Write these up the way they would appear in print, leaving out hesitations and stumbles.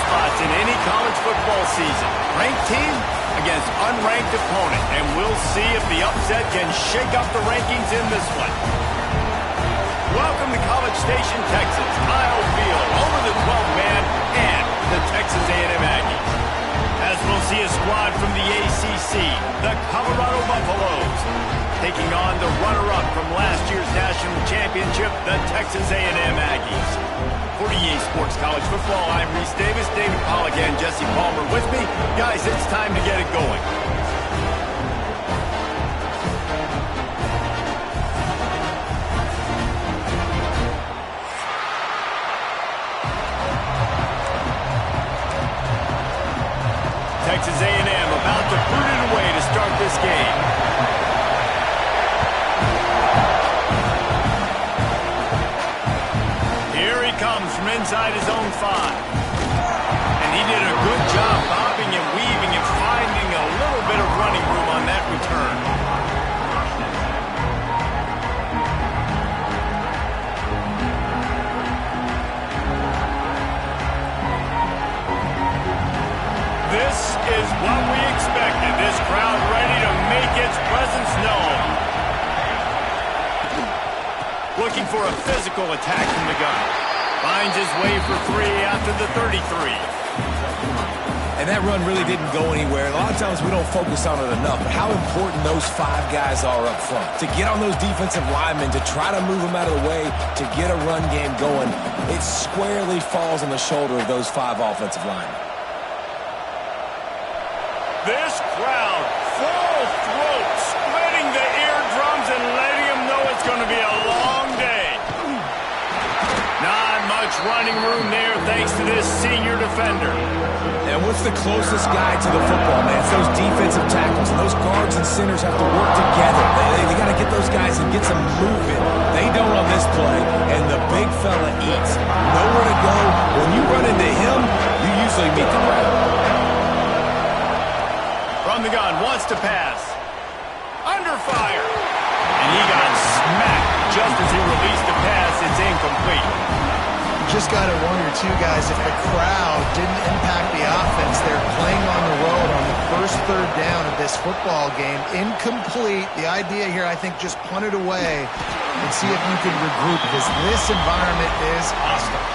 spots in any college football season. Ranked team against unranked opponent, and we'll see if the upset can shake up the rankings in this one. Welcome to College Station, Texas. Kyle Field, over the 12th man, and the Texas A&M Aggies. As we'll see a squad from the ACC, the Colorado Buffaloes, taking on the runner-up from last year's national championship, the Texas A&M Aggies. For EA Sports College Football, I'm Reese Davis, David Pollack, and Jesse Palmer with me. Guys, it's time to get it going. Texas A&M about to boot it away to start this game. Here he comes from inside his own 5. And he did a good job bobbing and weaving and finding a little bit of running room on that return. This is what we expected. This crowd ready to make its presence known. Looking for a physical attack from the gun. Finds his way for 3 after the 33. And that run really didn't go anywhere. A lot of times we don't focus on it enough, but how important those 5 guys are up front. To get on those defensive linemen, to try to move them out of the way, to get a run game going, it squarely falls on the shoulder of those 5 offensive linemen. This crowd, full throat, splitting the eardrums and letting them know it's going to be a long day. Not much running room there thanks to this senior defender. And what's the closest guy to the football, man? It's those defensive tackles, and those guards and centers have to work together. They got to get those guys and get some movement. They don't on this play, and the big fella eats. Nowhere to go. When you run into him, you usually meet the ground. From the gun, wants to pass. Under fire. And he got smacked just as he released the pass. It's incomplete. Just got to wonder, too, guys, if the crowd didn't impact the offense. They're playing on the road on the first 3rd down of this football game. Incomplete. The idea here, I think, just punt it away and see if you can regroup, because this environment is hostile.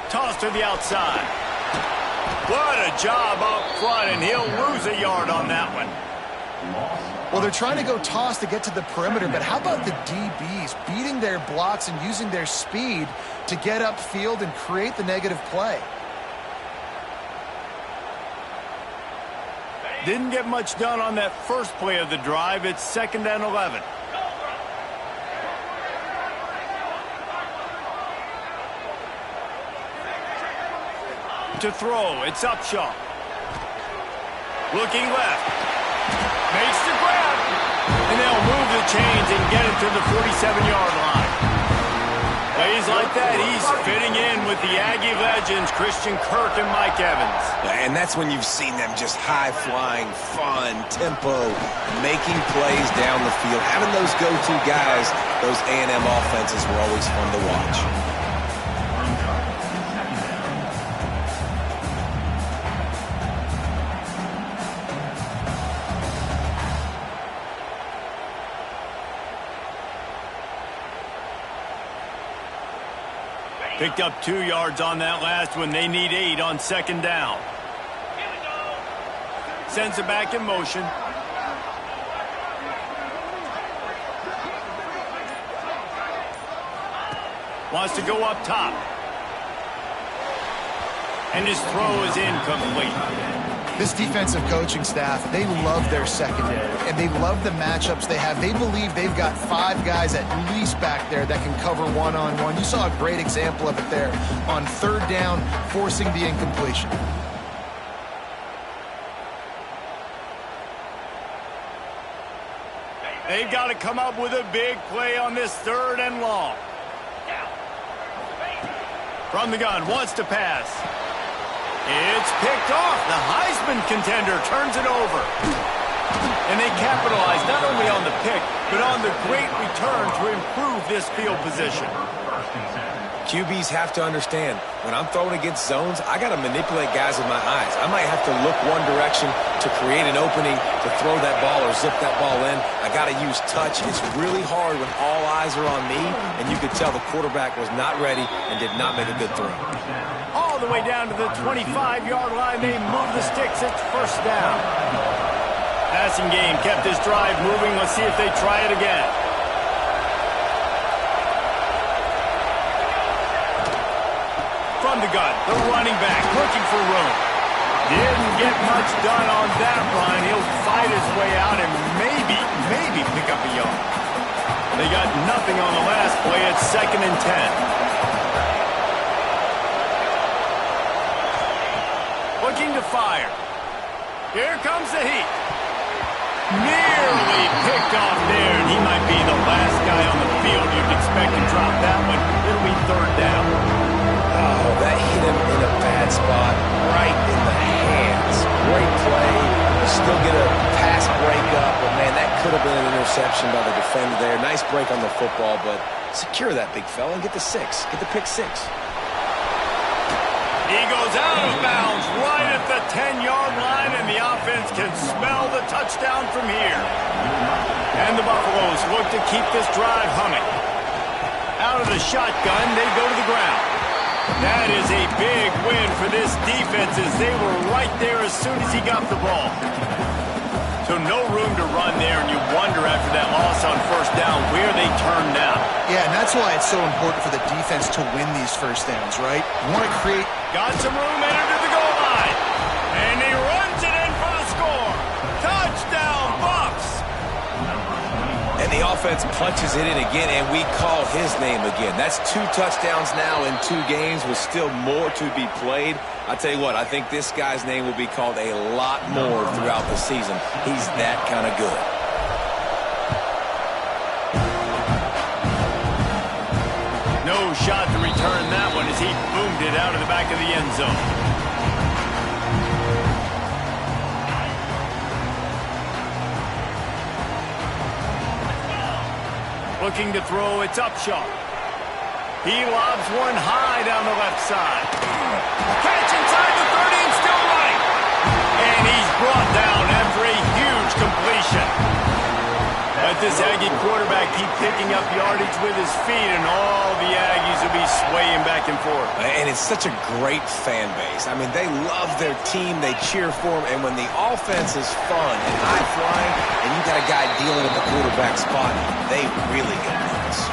Toss to the outside. What a job up front, and he'll lose a yard on that one. Well, they're trying to go toss to get to the perimeter, but how about the DBs beating their blocks and using their speed to get upfield and create the negative play? Didn't get much done on that first play of the drive. It's 2nd and 11. To throw, it's Upshaw. Looking left. Makes the grab. And they'll move the chains and get it to the 47-yard line. Plays like that, he's fitting in with the Aggie legends, Christian Kirk and Mike Evans. And that's when you've seen them just high-flying, fun, tempo, making plays down the field. Having those go-to guys, those A&M offenses were always fun to watch. Picked up 2 yards on that last one. They need 8 on 2nd down. Sends it back in motion. Wants to go up top. And his throw is incomplete. This defensive coaching staff, they love their secondary, and they love the matchups they have. They believe they've got 5 guys at least back there that can cover one-on-one. You saw a great example of it there on 3rd down, forcing the incompletion. They've got to come up with a big play on this 3rd and long. From the gun, wants to pass. It's picked off. The Heisman contender turns it over. And they capitalize not only on the pick, but on the great return to improve this field position. QBs have to understand, when I'm throwing against zones, I got to manipulate guys with my eyes. I might have to look one direction to create an opening to throw that ball or zip that ball in. I got to use touch. It's really hard when all eyes are on me, and you could tell the quarterback was not ready and did not make a good throw. All the way down to the 25-yard line, they move the sticks. It's 1st down. Passing game kept this drive moving. Let's see if they try it again. From the gun, the running back looking for room. Didn't get much done on that run. He'll fight his way out and maybe pick up a yard. They got nothing on the last play. It's 2nd and 10. Looking to fire. Here comes the heat. Nearly picked off there, and he might be the last guy on the field you'd expect to drop that one. It'll be 3rd down. Oh, that hit him in a bad spot, right in the hands. Great play. You still get a pass break up, but man, that could have been an interception by the defender there. Nice break on the football, but secure that big fella and get the 6. Get the pick 6. He goes out of bounds right at the 10-yard line, and the offense can smell the touchdown from here. And the Buffaloes look to keep this drive humming. Out of the shotgun, they go to the ground. That is a big win for this defense as they were right there as soon as he got the ball. So no room to run there, and you wonder after that loss on 1st down where they turn now. Yeah, and that's why it's so important for the defense to win these 1st downs, right? You want to create... Got some room, entered to the goal line. And he runs it in for the score. Touchdown, Bucs! And the offense punches it in again, and we call his name again. That's 2 touchdowns now in 2 games with still more to be played. I tell you what, I think this guy's name will be called a lot more throughout the season. He's that kind of good. No shot to return that one as he boomed it out of the back of the end zone. Looking to throw, it's Upshaw. He lobs one high down the left side. Catch inside the 30 and still right. And he's brought down after a huge completion. Let this Aggie quarterback keep picking up yardage with his feet, and all the Aggies will be swaying back and forth. And it's such a great fan base. I mean, they love their team. They cheer for them. And when the offense is fun and high-flying, and you got a guy dealing at the quarterback spot, they really get nuts.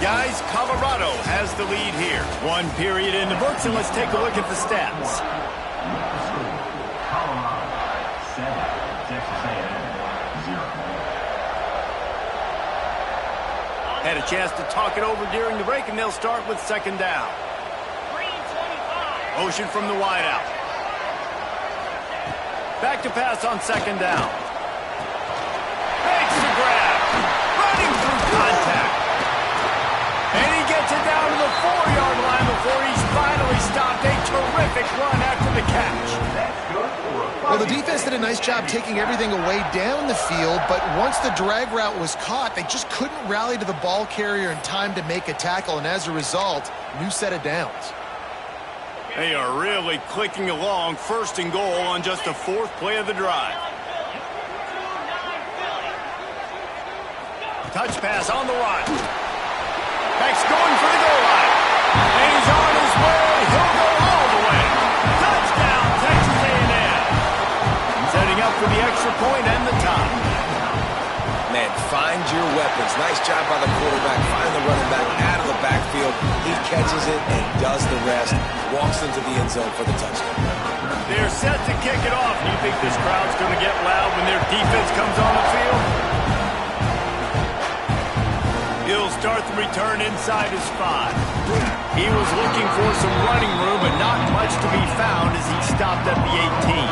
Guys, Colorado has the lead here. 1 period in the books, and let's take a look at the stats. Had a chance to talk it over during the break, and they'll start with 2nd down. Motion from the wideout. Back to pass on 2nd down. Makes the grab. Running through contact. And he gets it down to the 4-yard line before he's finally stopped. A terrific run after the catch. Well, the defense did a nice job taking everything away down the field, but once the drag route was caught, they just couldn't rally to the ball carrier in time to make a tackle, and as a result, new set of downs. They are really clicking along. 1st and goal on just the 4th play of the drive. Touch pass on the run. Back's going for the goal line. And he's on his way. He'll go all the way. Touchdown, Texas A&M. Setting up for the extra point and the tie. Man, find your weapons. Nice job by the quarterback. Find the running back out of the backfield. He catches it and does the rest. Walks into the end zone for the touchdown. They're set to kick it off. Do you think this crowd's going to get loud when their defense comes on the field? He'll start the return inside his 5. He was looking for some running room, but not much to be found as he stopped at the 18.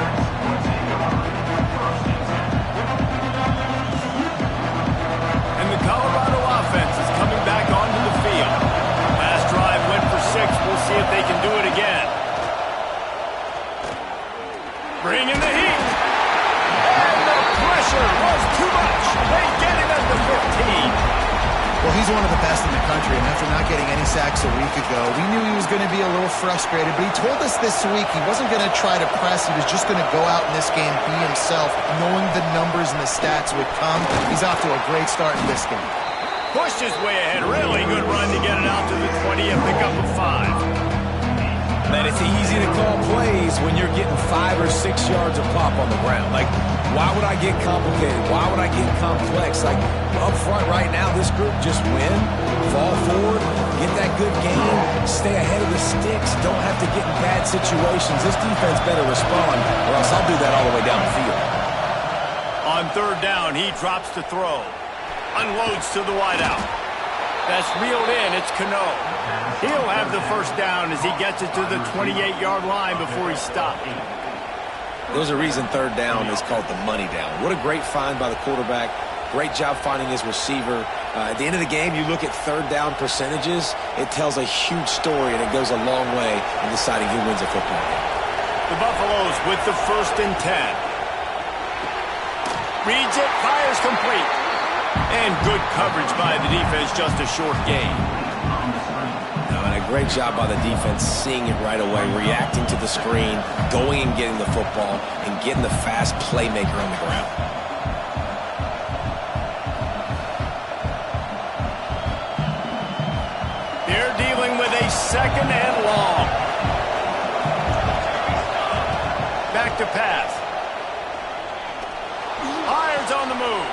Well, he's one of the best in the country, and after not getting any sacks a week ago, we knew he was going to be a little frustrated, but he told us this week he wasn't going to try to press. He was just going to go out in this game, be himself, knowing the numbers and the stats would come. He's off to a great start in this game. Pushed his way ahead. Really good run to get it out to the 20 and pick up a 5. Man, it's easy to call plays when you're getting 5 or 6 yards of pop on the ground. Like, why would I get complicated? Why would I get complex? Like, up front right now, this group just win, fall forward, get that good game, stay ahead of the sticks, don't have to get in bad situations. This defense better respond, or else I'll do that all the way down the field. On third down, he drops to throw. Unloads to the wideout. That's reeled in. It's Cano. He'll have the first down as he gets it to the 28-yard line before he stopped. There's a reason third down is called the money down. What a great find by the quarterback. Great job finding his receiver. At the end of the game, you look at third down percentages. It tells a huge story, and it goes a long way in deciding who wins a football game. The Buffaloes with the 1st and 10. Reads it, fires complete. And good coverage by the defense, just a short gain. And a great job by the defense seeing it right away, reacting to the screen, going and getting the football, and getting the fast playmaker on the ground. They're dealing with a 2nd and long. Back to pass. Hires on the move.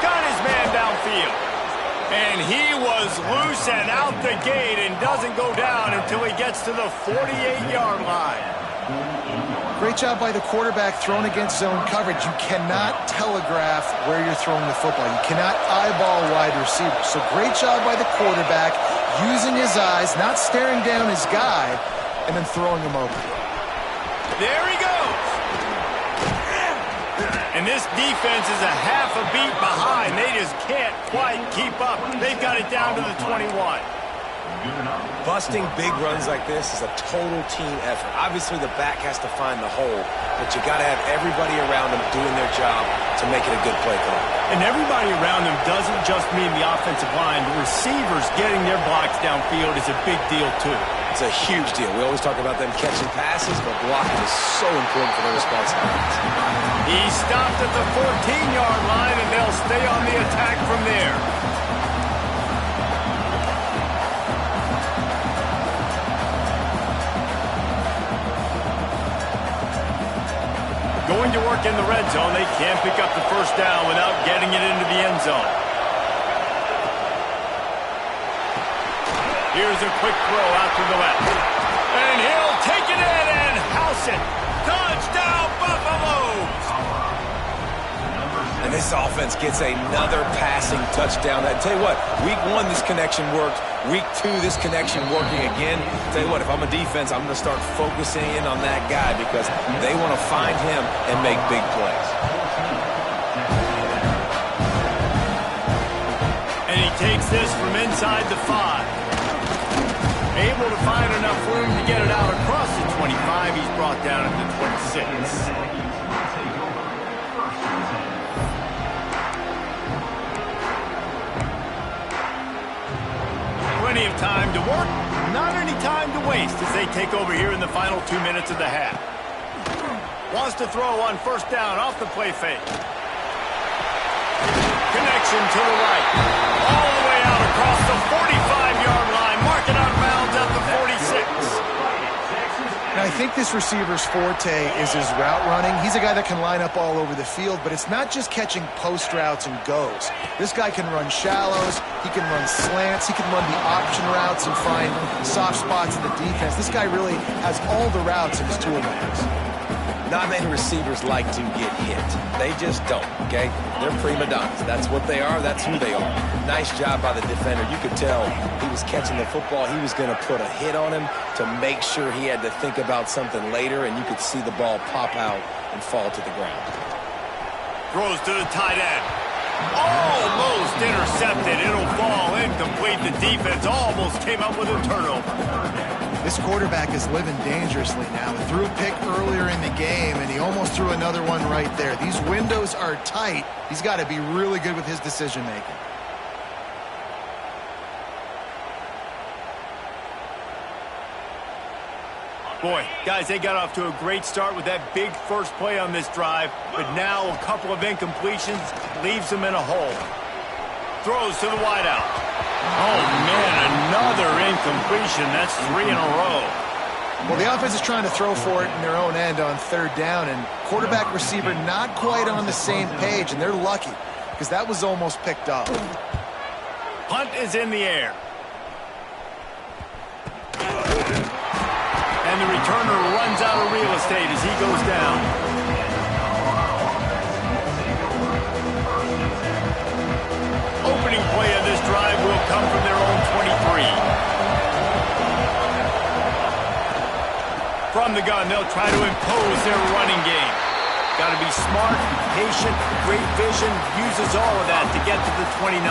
Got his man downfield. And he was loose and out the gate and doesn't go down until he gets to the 48-yard line. Great job by the quarterback thrown against zone coverage. You cannot telegraph where you're throwing the football. You cannot eyeball wide receivers. So great job by the quarterback using his eyes, not staring down his guy, and then throwing him open. There he goes. And this defense is a half a beat behind. They just can't quite keep up. They've got it down to the 21. Busting big runs like this is a total team effort. Obviously, the back has to find the hole, but you got to have everybody around them doing their job to make it a good play call. And everybody around them doesn't just mean the offensive line. The receivers getting their blocks downfield is a big deal, too. It's a huge deal. We always talk about them catching passes, but blocking is so important for their responsibilities. He stopped at the 14-yard line, and they'll stay on the attack from there. Going to work in the red zone. They can't pick up the first down without getting it into the end zone. Here's a quick throw out to the left. And he'll take it in and house it. Touchdown, Buffaloes! And this offense gets another passing touchdown. I tell you what, week 1, this connection worked. Week 2, this connection working again. Tell you what, if I'm a defense, I'm going to start focusing in on that guy because they want to find him and make big plays. And he takes this from inside the 5. Able to find enough room to get it out across the 25. He's brought down at the 26. Plenty of time to work, not any time to waste as they take over here in the final 2 minutes of the half. Wants to throw on first down off the play fake. Connection to the right. All the way out across the 45-yard line. Marking out of bounds at the 46. Now, I think this receiver's forte is his route running. He's a guy that can line up all over the field, but it's not just catching post routes and goes. This guy can run shallows, he can run slants, he can run the option routes and find soft spots in the defense. This guy really has all the routes in his toolbox. Not many receivers like to get hit. They just don't, okay? They're prima donnas. That's what they are. That's who they are. Nice job by the defender. You could tell he was catching the football. He was going to put a hit on him to make sure he had to think about something later, and you could see the ball pop out and fall to the ground. Throws to the tight end. Almost intercepted. It'll fall incomplete. The defense almost came up with a turnover. This quarterback is living dangerously now. He threw a pick earlier in the game, and he almost threw another one right there. These windows are tight. He's got to be really good with his decision-making. Boy, guys, they got off to a great start with that big first play on this drive, but now a couple of incompletions leaves them in a hole. Throws to the wideout. Oh, man, another incompletion. That's 3 in a row. Well, the offense is trying to throw for it in their own end on third down, and quarterback receiver not quite on the same page, and they're lucky because that was almost picked off. Punt is in the air. And the returner runs out of real estate as he goes down. Opening play of this drive will come from their own 23. From the gun, they'll try to impose their running game. Got to be smart, patient, great vision, uses all of that to get to the 29.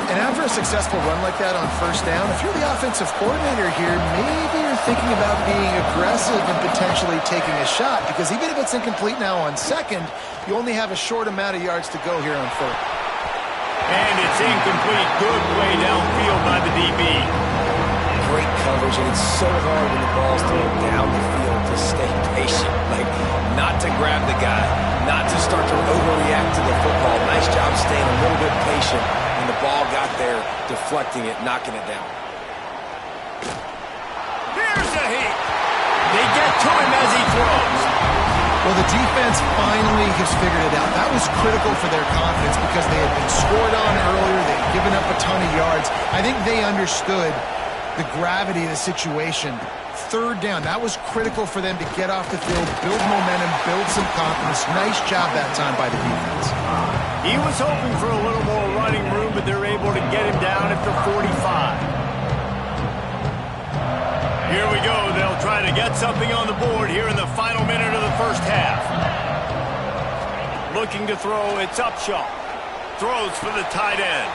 And after a successful run like that on first down, if you're the offensive coordinator here, maybe you're thinking about being aggressive and potentially taking a shot, because even if it's incomplete now on second, you only have a short amount of yards to go here on third. And it's incomplete. Good play downfield by the DB. Great coverage, and it's so hard when the ball's thrown down the field to stay patient. Like, not to grab the guy, not to start to overreact to the football. Nice job staying a little bit patient. And the ball got there, deflecting it, knocking it down. Here's a hit. They get to him as he throws. Well, the defense finally has figured it out. That was critical for their confidence because they had been scored on earlier. They had given up a ton of yards. I think they understood the gravity of the situation. Third down, that was critical for them to get off the field, build momentum, build some confidence. Nice job that time by the defense. He was hoping for a little more running room, but they're able to get him down at the 45. Here we go. They'll try to get something on the board here in the final minute of the first half. Looking to throw, it's Upshaw. Throws for the tight end.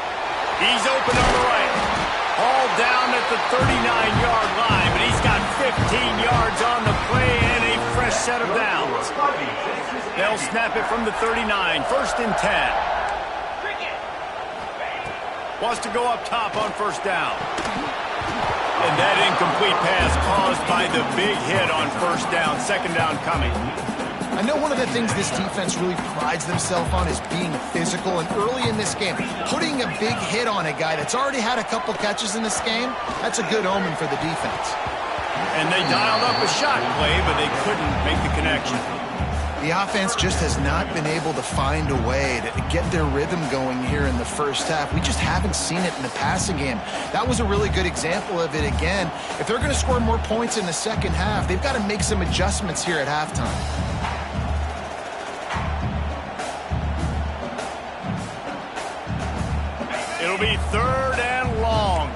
He's open on the right. Hauled down at the 39-yard line, but he's got 15 yards on the play and a fresh set of downs. They'll snap it from the 39, 1st and 10. Wants to go up top on first down. And that incomplete pass caused by the big hit on first down, second down coming. I know one of the things this defense really prides themselves on is being physical, and early in this game, putting a big hit on a guy that's already had a couple catches in this game, that's a good omen for the defense. And they dialed up a shot play, but they couldn't make the connection. The offense just has not been able to find a way to get their rhythm going here in the first half. We just haven't seen it in the passing game. That was a really good example of it again. If they're going to score more points in the second half, they've got to make some adjustments here at halftime. It'll be 3rd and long.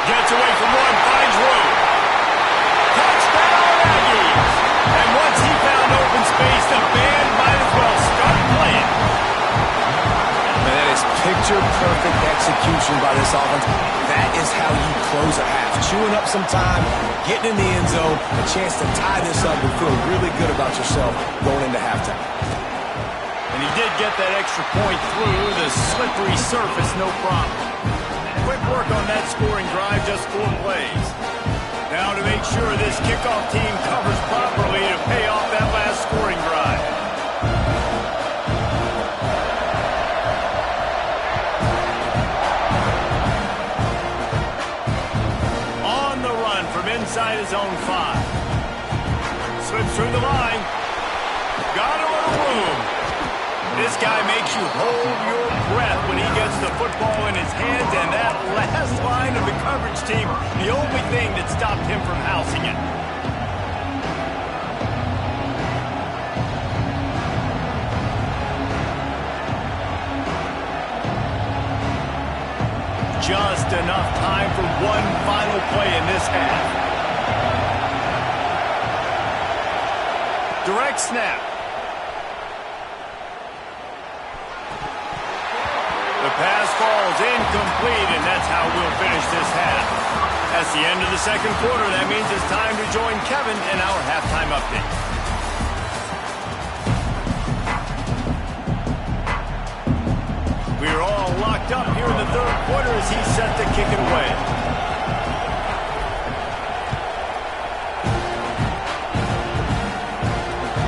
Gets away from one, finds room. Touchdown, Aggies! And once he found open space, the band might as well start playing. Man, that is picture-perfect execution by this offense. That is how you close a half. Chewing up some time, getting in the end zone, a chance to tie this up and feel really good about yourself going into halftime. And he did get that extra point through the slippery surface, no problem. Quick work on that scoring drive, just 4 plays. Now to make sure this kickoff team covers properly to pay off that last scoring drive. On the run from inside his own 5. Slips through the line. Got a little room. This guy makes you hold your breath when he gets the football in his hands, and that last line of the coverage team, the only thing that stopped him from housing it. Just enough time for one final play in this half. Direct snap. The pass falls incomplete, and that's how we'll finish this half. That's the end of the second quarter. That means it's time to join Kevin in our halftime update. We are all locked up here in the third quarter as he's set to kick it away.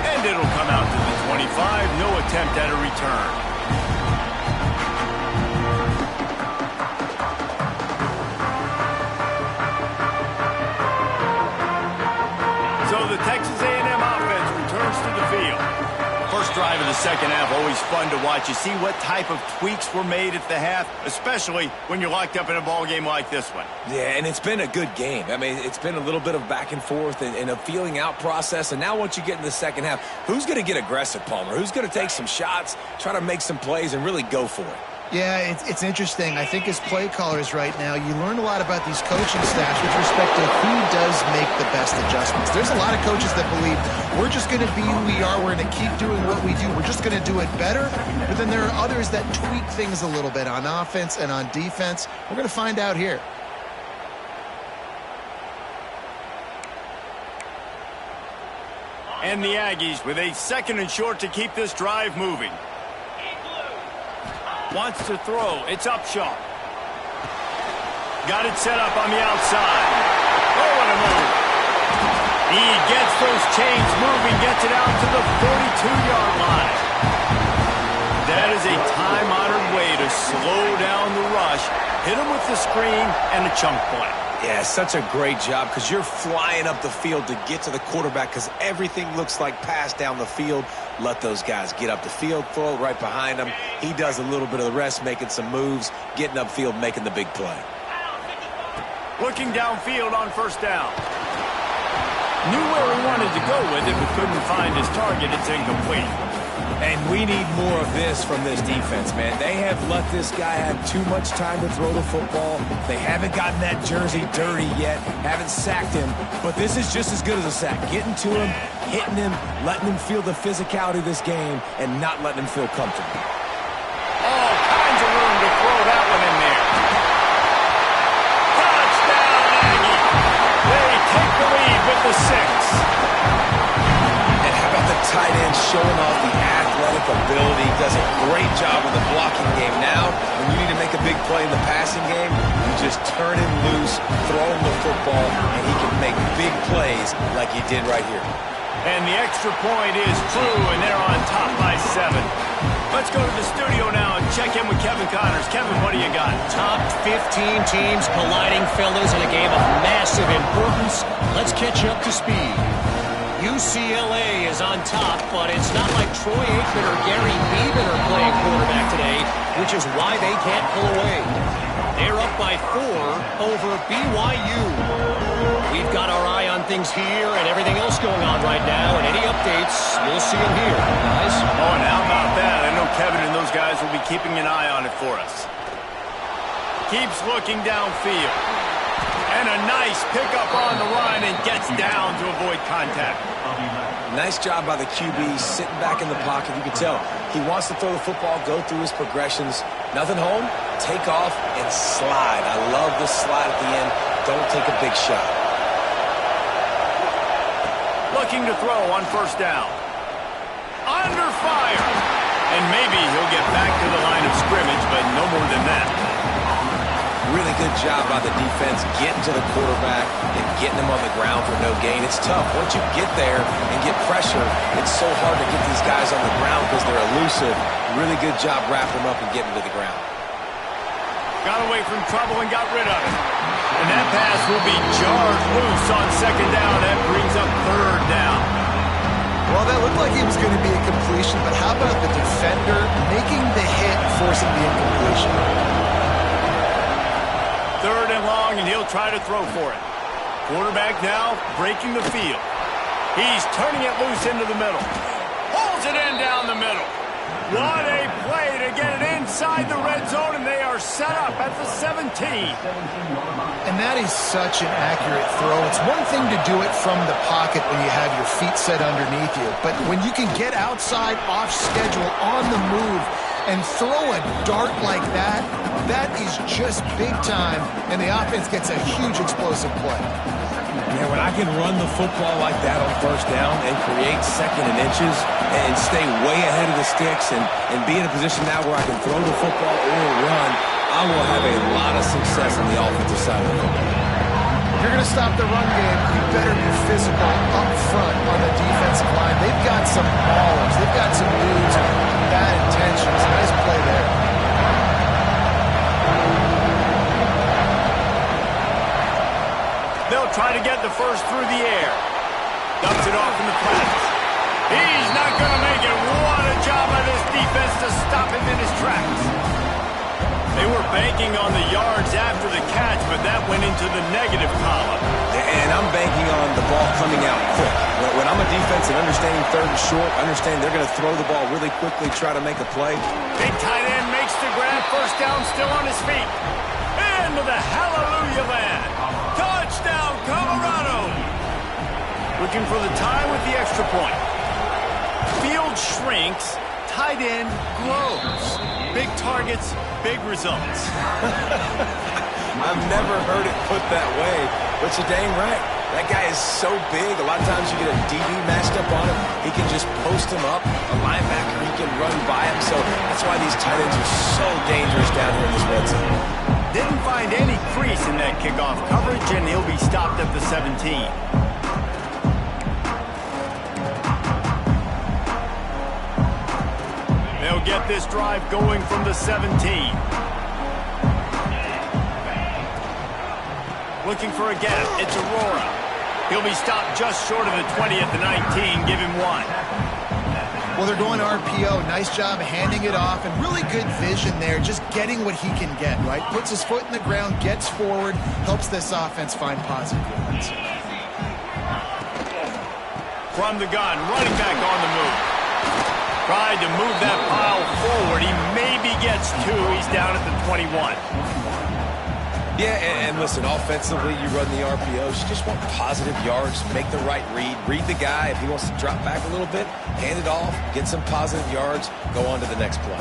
And it'll come out to the 25. No attempt at a return. So the Texas A&M offense returns to the field. First drive of the second half, always fun to watch. You see what type of tweaks were made at the half, especially when you're locked up in a ball game like this one. Yeah, and it's been a good game. I mean, it's been a little bit of back and forth and a feeling out process. And now once you get in the second half, who's going to get aggressive, Palmer? Who's going to take some shots, try to make some plays, and really go for it? Yeah, it's interesting. I think as play callers right now, you learn a lot about these coaching staffs with respect to who does make the best adjustments. There's a lot of coaches that believe we're just going to be who we are. We're going to keep doing what we do. We're just going to do it better. But then there are others that tweak things a little bit on offense and on defense. We're going to find out here. And the Aggies with a second and short to keep this drive moving. Wants to throw. It's Upshaw. Got it set up on the outside. Oh, what a move. He gets those chains moving, gets it out to the 42-yard line. That is a time-honored way to slow down the rush, hit him with the screen, and a chunk play. Yeah, such a great job because you're flying up the field to get to the quarterback because everything looks like pass down the field. Let those guys get up the field, throw it right behind him. He does a little bit of the rest, making some moves, getting upfield, making the big play. Looking downfield on first down. Knew where he wanted to go with it, but couldn't find his target. It's incomplete. And we need more of this from this defense, man. They have let this guy have too much time to throw the football. They haven't gotten that jersey dirty yet, haven't sacked him. But this is just as good as a sack. Getting to him, hitting him, letting him feel the physicality of this game, and not letting him feel comfortable. All kinds of room to throw that one in there. Touchdown, Aggie. They take the lead with the 6. And how about the tight end showing off the athletic ability? Does a great job with the blocking game. Now, when you need to make a big play in the passing game, you just turn him loose, throw him the football, and he can make big plays like he did right here. And the extra point is true, and they're on top by 7. Let's go to the studio now and check in with Kevin Connors. Kevin, what do you got? Top 15 teams colliding, fellas, in a game of massive importance. Let's catch you up to speed. UCLA is on top, but it's not like Troy Aikman or Gary Beeman are playing quarterback today, which is why they can't pull away. They're up by 4 over BYU. We've got our eye on things here and everything else going on right now, and any updates, you'll see them here, guys. Oh, and how about that? I know Kevin and those guys will be keeping an eye on it for us. Keeps looking downfield. And a nice pickup on the run and gets down to avoid contact. Nice job by the QB, sitting back in the pocket. You can tell he wants to throw the football, go through his progressions. Nothing home, take off, and slide. I love the slide at the end. Don't take a big shot. Looking to throw on first down. Under fire. And maybe he'll get back to the line of scrimmage, but no more than that. Really good job by the defense getting to the quarterback and getting him on the ground for no gain. It's tough. Once you get there and get pressure, it's so hard to get these guys on the ground because they're elusive. Really good job wrapping them up and getting to the ground. Got away from trouble and got rid of it. And that pass will be jarred loose on second down. That brings up third down. Well, that looked like it was going to be a completion, but how about the defender making the hit, forcing the incompletion? Third and long, and he'll try to throw for it. Quarterback now breaking the field. He's turning it loose into the middle. Holds it in down the middle. What a play to get it inside the red zone, and they are set up at the 17. And that is such an accurate throw. It's one thing to do it from the pocket when you have your feet set underneath you, but when you can get outside, off schedule, on the move, and throw a dart like that, that is just big time, and the offense gets a huge explosive play. Yeah, when I can run the football like that on first down and create second and inches and stay way ahead of the sticks and be in a position now where I can throw the football or run, I will have a lot of success on the offensive side of the football. If you're going to stop the run game, you better be physical up front on the defensive line. They've got some ballers. They've got some dudes with bad intentions. Nice play there. They'll try to get the first through the air. Dumps it off in the flats. He's not going to make it. What a job by this defense to stop him in his tracks. They were banking on the yards after the catch, but that went into the negative column. And I'm banking on the ball coming out quick. When I'm a defense and understanding third and short, understand they're going to throw the ball really quickly, try to make a play. Big tight end makes the grab. First down, still on his feet. Into the hallelujah land. Touchdown, Colorado. Looking for the tie with the extra point. Field shrinks. Tight end grows. Big targets, big results. I've never heard it put that way, but you're dang right. That guy is so big. A lot of times you get a DB matched up on him. He can just post him up. A linebacker, he can run by him. So that's why these tight ends are so dangerous down here in this red zone. Didn't find any crease in that kickoff coverage, and he'll be stopped at the 17. They'll get this drive going from the 17. Looking for a gap. It's Aurora. He'll be stopped just short of the 20 at the 19. Give him one. Well, they're going RPO. Nice job handing it off, and really good vision there, just getting what he can get, right? Puts his foot in the ground, gets forward, helps this offense find positive yards. From the gun, running back on the move. Tried to move that pile forward. He maybe gets two. He's down at the 21. Yeah, and listen, offensively, you run the RPOs. You just want positive yards, make the right read the guy. If he wants to drop back a little bit, hand it off, get some positive yards, go on to the next play.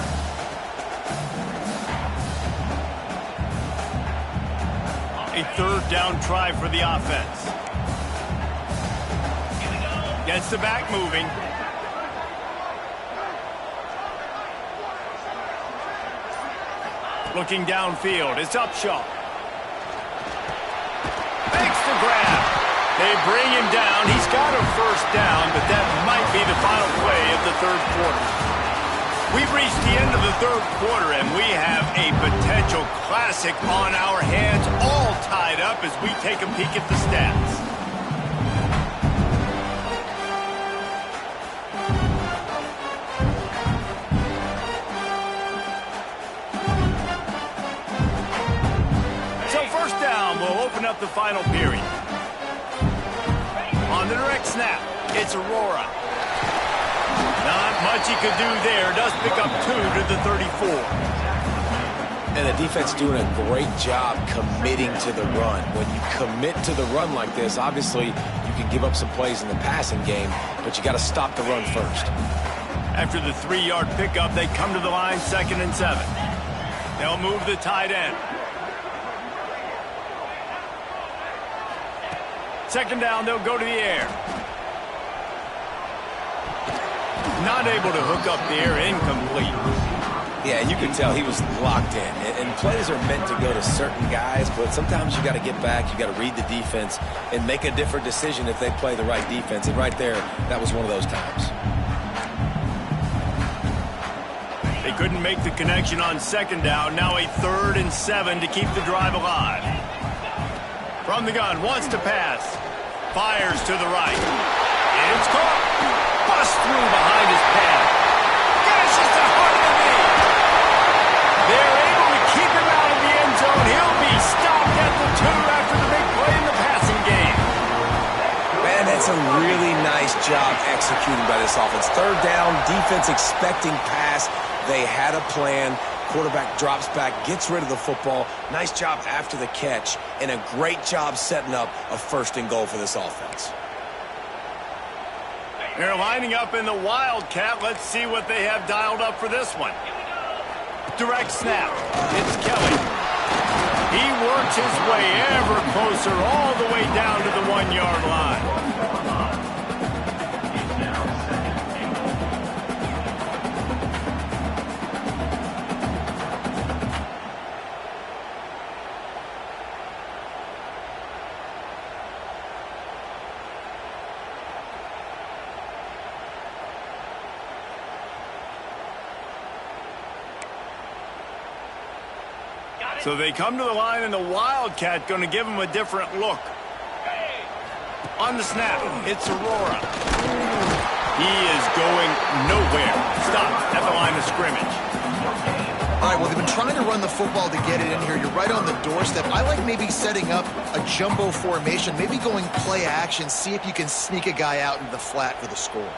A third down try for the offense. Gets the back moving. Looking downfield, it's Upshaw. Makes the grab. They bring him down. He's got a first down, but that might be the final play of the third quarter. We've reached the end of the third quarter, and we have a potential classic on our hands, all tied up as we take a peek at the stats. Up the final period. On the direct snap, it's Aurora. Not much he could do there. Does pick up 2 to the 34. And the defense doing a great job committing to the run. When you commit to the run like this, obviously you can give up some plays in the passing game, but you got to stop the run first. After the 3-yard pickup, they come to the line, 2nd and 7. They'll move the tight end. Second down, they'll go to the air. Not able to hook up the air, incomplete. Yeah, you can tell he was locked in. And plays are meant to go to certain guys, but sometimes you got to get back, you got to read the defense, and make a different decision if they play the right defense. And right there, that was one of those times. They couldn't make the connection on second down. Now a 3rd and 7 to keep the drive alive. From the gun, wants to pass. Fires to the right. It's caught. Bust through behind his pad. Gashes the heart of the knee. They're able to keep him out of the end zone. He'll be stopped at the 2 after the big play in the passing game. Man, that's a really nice job executing by this offense. Third down, defense expecting pass. They had a plan. Quarterback drops back, gets rid of the football. Nice job after the catch, and a great job setting up a 1st and goal for this offense. They're lining up in the Wildcat. Let's see what they have dialed up for this one. Direct snap. It's Kelly. He works his way ever closer all the way down to the 1-yard line. So they come to the line, and the Wildcat going to give him a different look. On the snap, it's Aurora. He is going nowhere. Stopped at the line of scrimmage. All right, well, they've been trying to run the football to get it in here. You're right on the doorstep. I like maybe setting up a jumbo formation, maybe going play action, see if you can sneak a guy out into the flat for the score.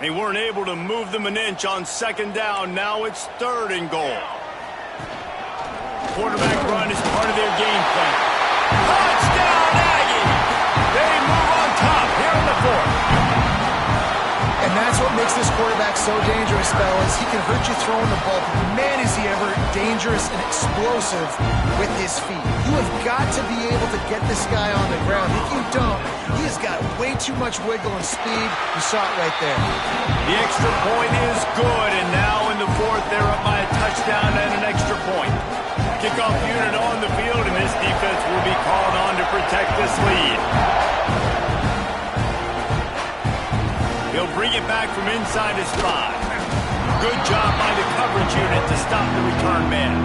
They weren't able to move them an inch on second down. Now it's 3rd and goal. Quarterback run is part of their game plan. Touchdown, Aggie! They move on top here in the 4th. And that's what makes this quarterback so dangerous, fellas. He can hurt you throwing the ball, but man, is he ever dangerous and explosive with his feet. You have got to be able to get this guy on the ground. If you don't, he has got way too much wiggle and speed. You saw it right there. The extra point is good, and now in the 4th, they're up by a touchdown and an extra point. Kickoff unit on the field, and this defense will be called on to protect this lead. He'll bring it back from inside his 5. Good job by the coverage unit to stop the return man.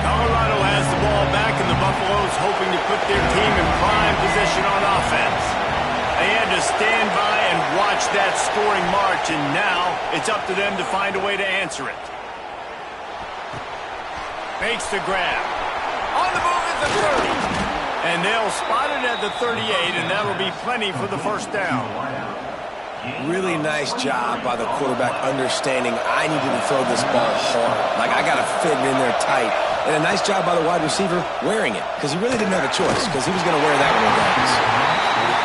Colorado has the ball back, and the Buffaloes hoping to put their team in prime position on offense. They had to stand by and watch that scoring march, and now it's up to them to find a way to answer it. Makes the grab. On the move at the 30. And they'll spot it at the 38, and that'll be plenty for the first down. Really nice job by the quarterback understanding I needed to throw this ball hard. Like, I got to fit it in there tight. And a nice job by the wide receiver wearing it, because he really didn't have a choice, because he was going to wear that one regardless.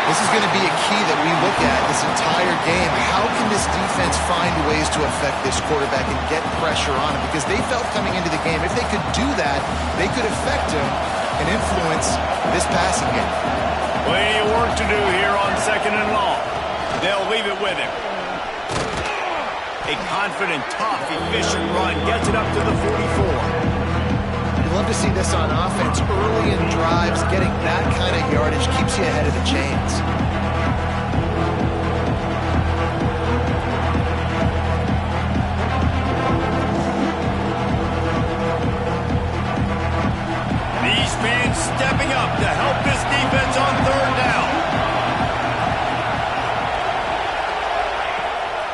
This is going to be a key that we look at this entire game. How can this defense find ways to affect this quarterback and get pressure on him? Because they felt coming into the game, if they could do that, they could affect him and influence this passing game. Plenty of work to do here on 2nd and long. They'll leave it with him. A confident, tough, efficient run gets it up to the 44. Love to see this on offense. Early in drives, getting that kind of yardage keeps you ahead of the chains. These fans stepping up to help this defense on 3rd down.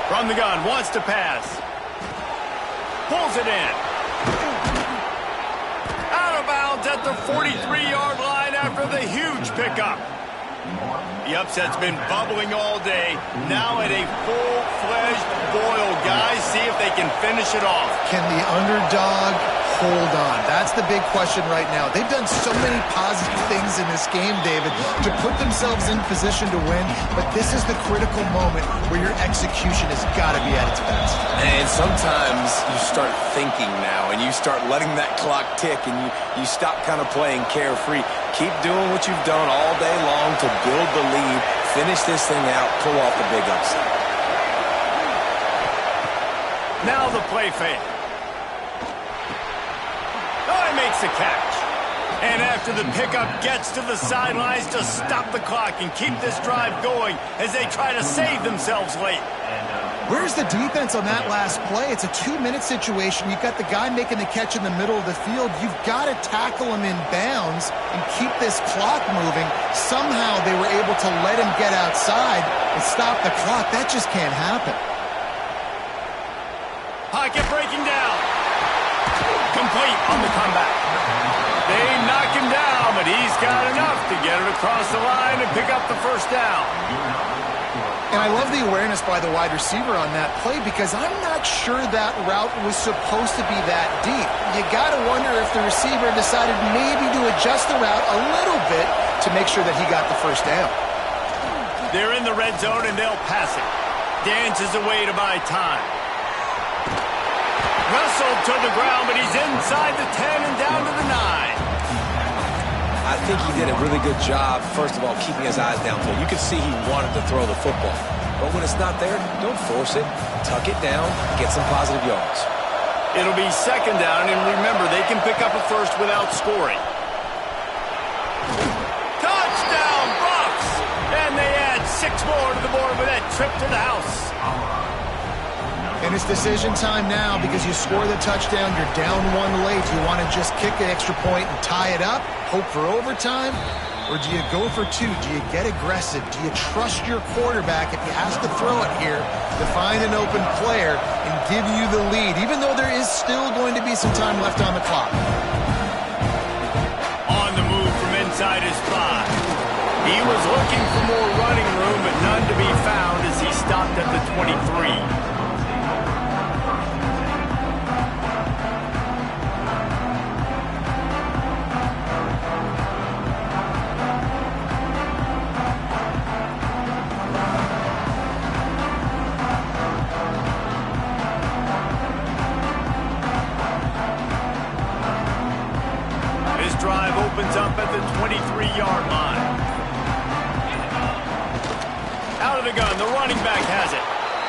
From the gun, wants to pass. Pulls it in. At the 43-yard line after the huge pickup. The upset's been bubbling all day. Now at a full-fledged boil. Guys, see if they can finish it off. Can the underdog hold on? That's the big question right now. They've done so many positive things in this game, David, to put themselves in position to win, but this is the critical moment where your execution has got to be at its best. And sometimes you start thinking now, and you start letting that clock tick, and you stop kind of playing carefree. Keep doing what you've done all day long to build the lead, finish this thing out, pull off the big upset. Now the play fake. Oh, he makes the catch. And after the pickup, gets to the sidelines to stop the clock and keep this drive going as they try to save themselves late. Where's the defense on that last play? It's a 2-minute situation. You've got the guy making the catch in the middle of the field. You've got to tackle him in bounds and keep this clock moving. Somehow they were able to let him get outside and stop the clock. That just can't happen. Pocket breaking down. Complete on the comeback. They knock him down, but he's got enough to get it across the line and pick up the first down. And I love the awareness by the wide receiver on that play because I'm not sure that route was supposed to be that deep. You got to wonder if the receiver decided maybe to adjust the route a little bit to make sure that he got the first down. They're in the red zone and they'll pass it. Dances away to buy time. Wrestled to the ground, but he's inside the 10 and down to the 9. I think he did a really good job, first of all, keeping his eyes downfield. You could see he wanted to throw the football. But when it's not there, don't force it. Tuck it down, get some positive yards. It'll be second down, and remember, they can pick up a first without scoring. Touchdown, Bucks! And they add 6 more to the board with that trip to the house. And it's decision time now because you score the touchdown, you're down 1 late. Do you want to just kick the extra point and tie it up, hope for overtime? Or do you go for 2? Do you get aggressive? Do you trust your quarterback if he has to throw it here to find an open player and give you the lead, even though there is still going to be some time left on the clock? On the move from inside his 5. He was looking for more running room, but none to be found as he stopped at the 23. Drive opens up at the 23-yard line. Out of the gun, the running back has it.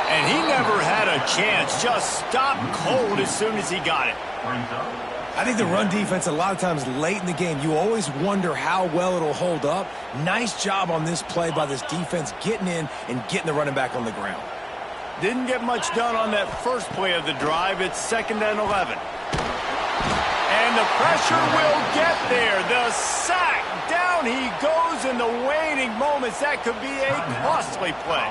And he never had a chance, just stopped cold as soon as he got it. I think the run defense, a lot of times late in the game, you always wonder how well it'll hold up. Nice job on this play by this defense getting in and getting the running back on the ground. Didn't get much done on that first play of the drive. It's 2nd and 11. And the pressure will get there. The sack. Down he goes in the waning moments. That could be a costly play.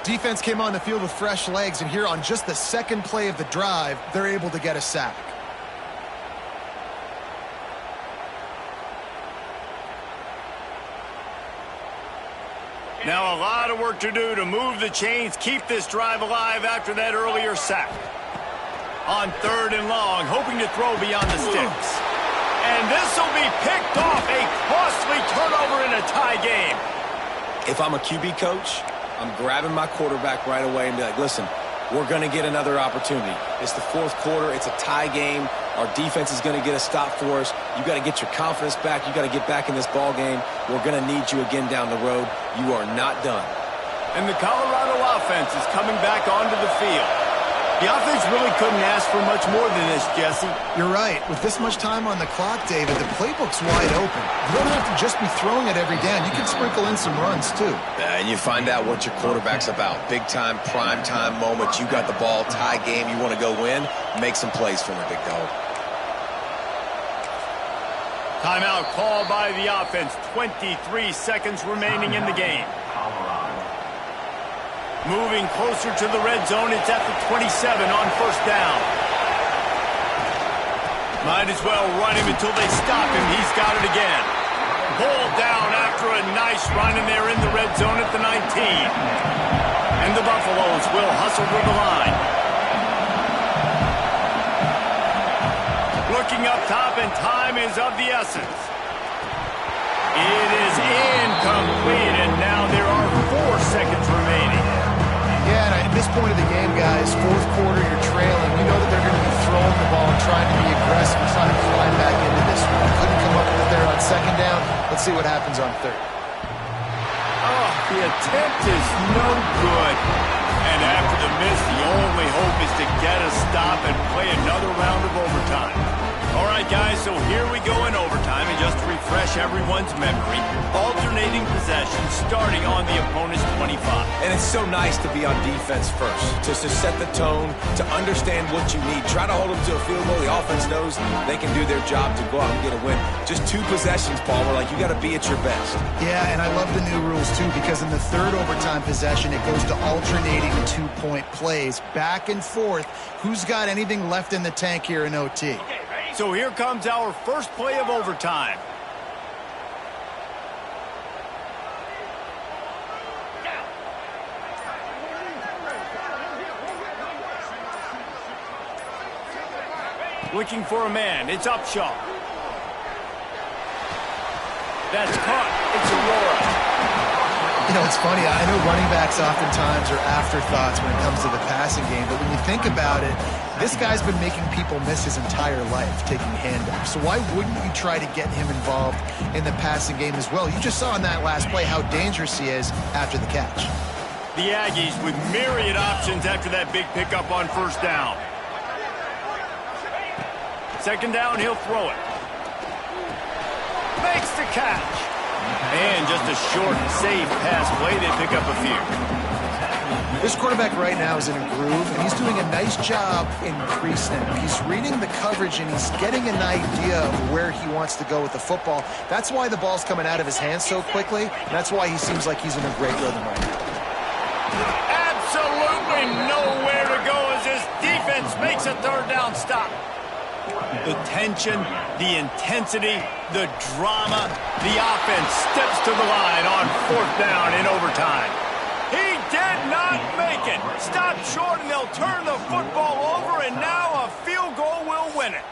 Defense came on the field with fresh legs, and here on just the second play of the drive, they're able to get a sack. Now a lot of work to do to move the chains, keep this drive alive after that earlier sack. On 3rd and long, hoping to throw beyond the sticks. And this will be picked off, a costly turnover in a tie game. If I'm a QB coach, I'm grabbing my quarterback right away and be like, listen, we're going to get another opportunity. It's the 4th quarter. It's a tie game. Our defense is going to get a stop for us. You got to get your confidence back. You got to get back in this ball game. We're going to need you again down the road. You are not done. And the Colorado offense is coming back onto the field. The offense really couldn't ask for much more than this, Jesse. You're right. With this much time on the clock, David, the playbook's wide open. You don't have to just be throwing it every down. You can sprinkle in some runs, too. And you find out what your quarterback's about. Big-time, prime-time moment. You got the ball, tie game. You want to go win? Make some plays for me, big dog. Timeout called by the offense. 23 seconds remaining in the game. Moving closer to the red zone, it's at the 27 on 1st down. Might as well run him until they stop him. He's got it again. Pulled down after a nice run, and they're in the red zone at the 19. And the Buffaloes will hustle to the line. Looking up top, and time is of the essence. It is incomplete, and now there are 4 seconds remaining. Yeah, and at this point of the game, guys, 4th quarter, you're trailing. You know that they're going to be throwing the ball and trying to be aggressive and trying to climb back into this one. Couldn't come up with it there on 2nd down. Let's see what happens on 3rd. Oh, the attempt is no good. And after the miss, the only hope is to get a stop and play another round of overtime. All right, guys, so here we go in overtime. And just to refresh everyone's memory, alternating possession starting on the opponent's 25. And it's so nice to be on defense first, just to set the tone, to understand what you need. Try to hold them to a field goal. The offense knows they can do their job to go out and get a win. Just 2 possessions, Paul. We're like, you got to be at your best. Yeah, and I love the new rules, too, because in the 3rd overtime possession, it goes to alternating 2-point plays, back and forth. Who's got anything left in the tank here in OT? So here comes our first play of overtime. Looking for a man. It's Upshaw. That's caught. It's Aurora. You know, it's funny. I know running backs oftentimes are afterthoughts when it comes to the passing game, but when you think about it, this guy's been making people miss his entire life taking handoffs. So why wouldn't you try to get him involved in the passing game as well? You just saw in that last play how dangerous he is after the catch. The Aggies with myriad options after that big pickup on first down. Second down, he'll throw it. Makes the catch. And just a short, safe pass play. They pick up a few. This quarterback right now is in a groove, and he's doing a nice job in pre-snap. He's reading the coverage, and he's getting an idea of where he wants to go with the football. That's why the ball's coming out of his hands so quickly, and that's why he seems like he's in a great rhythm right now. Absolutely nowhere to go as his defense makes a third down stop. The tension, the intensity, the drama, the offense steps to the line on fourth down in overtime. He did not make it. Stop short and they'll turn the football over, and now a field goal will win it.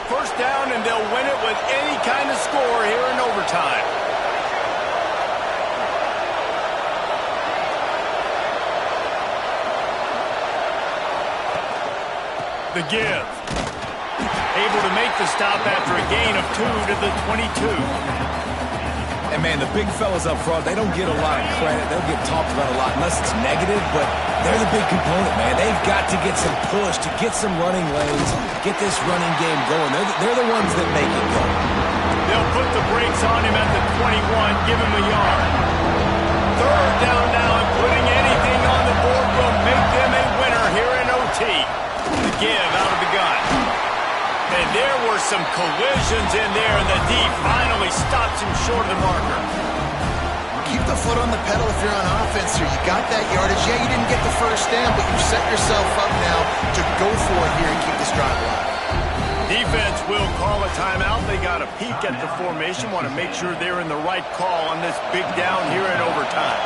First down, and they'll win it with any kind of score here in overtime. The give. Able to make the stop after a gain of 2 to the 22. And, man, the big fellas up front, they don't get a lot of credit. They'll get talked about a lot unless it's negative, but they're the big component, man. They've got to get some push, to get some running lanes, get this running game going. They're the ones that make it go. They'll put the brakes on him at the 21, give him a yard. Third down now, and putting anything on the board will make them a winner here in OT. The give out of the gun. And there were some collisions in there, and the D finally stops him short of the marker. Keep the foot on the pedal if you're on offense here. You got that yardage. Yeah, you didn't get the first down, but you've set yourself up now to go for it here and keep this drive alive. Defense will call a timeout. They got a peek at the formation, want to make sure they're in the right call on this big down here in overtime.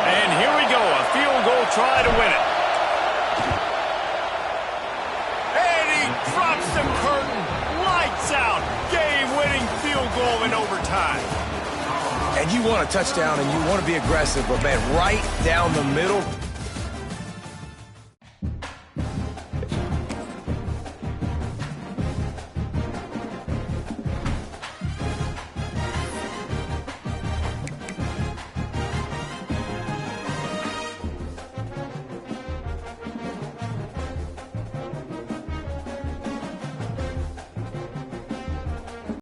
And here we go, a field goal try to win it. Drops the curtain, lights out, game-winning field goal in overtime. And you want a touchdown and you want to be aggressive, but, man, right down the middle,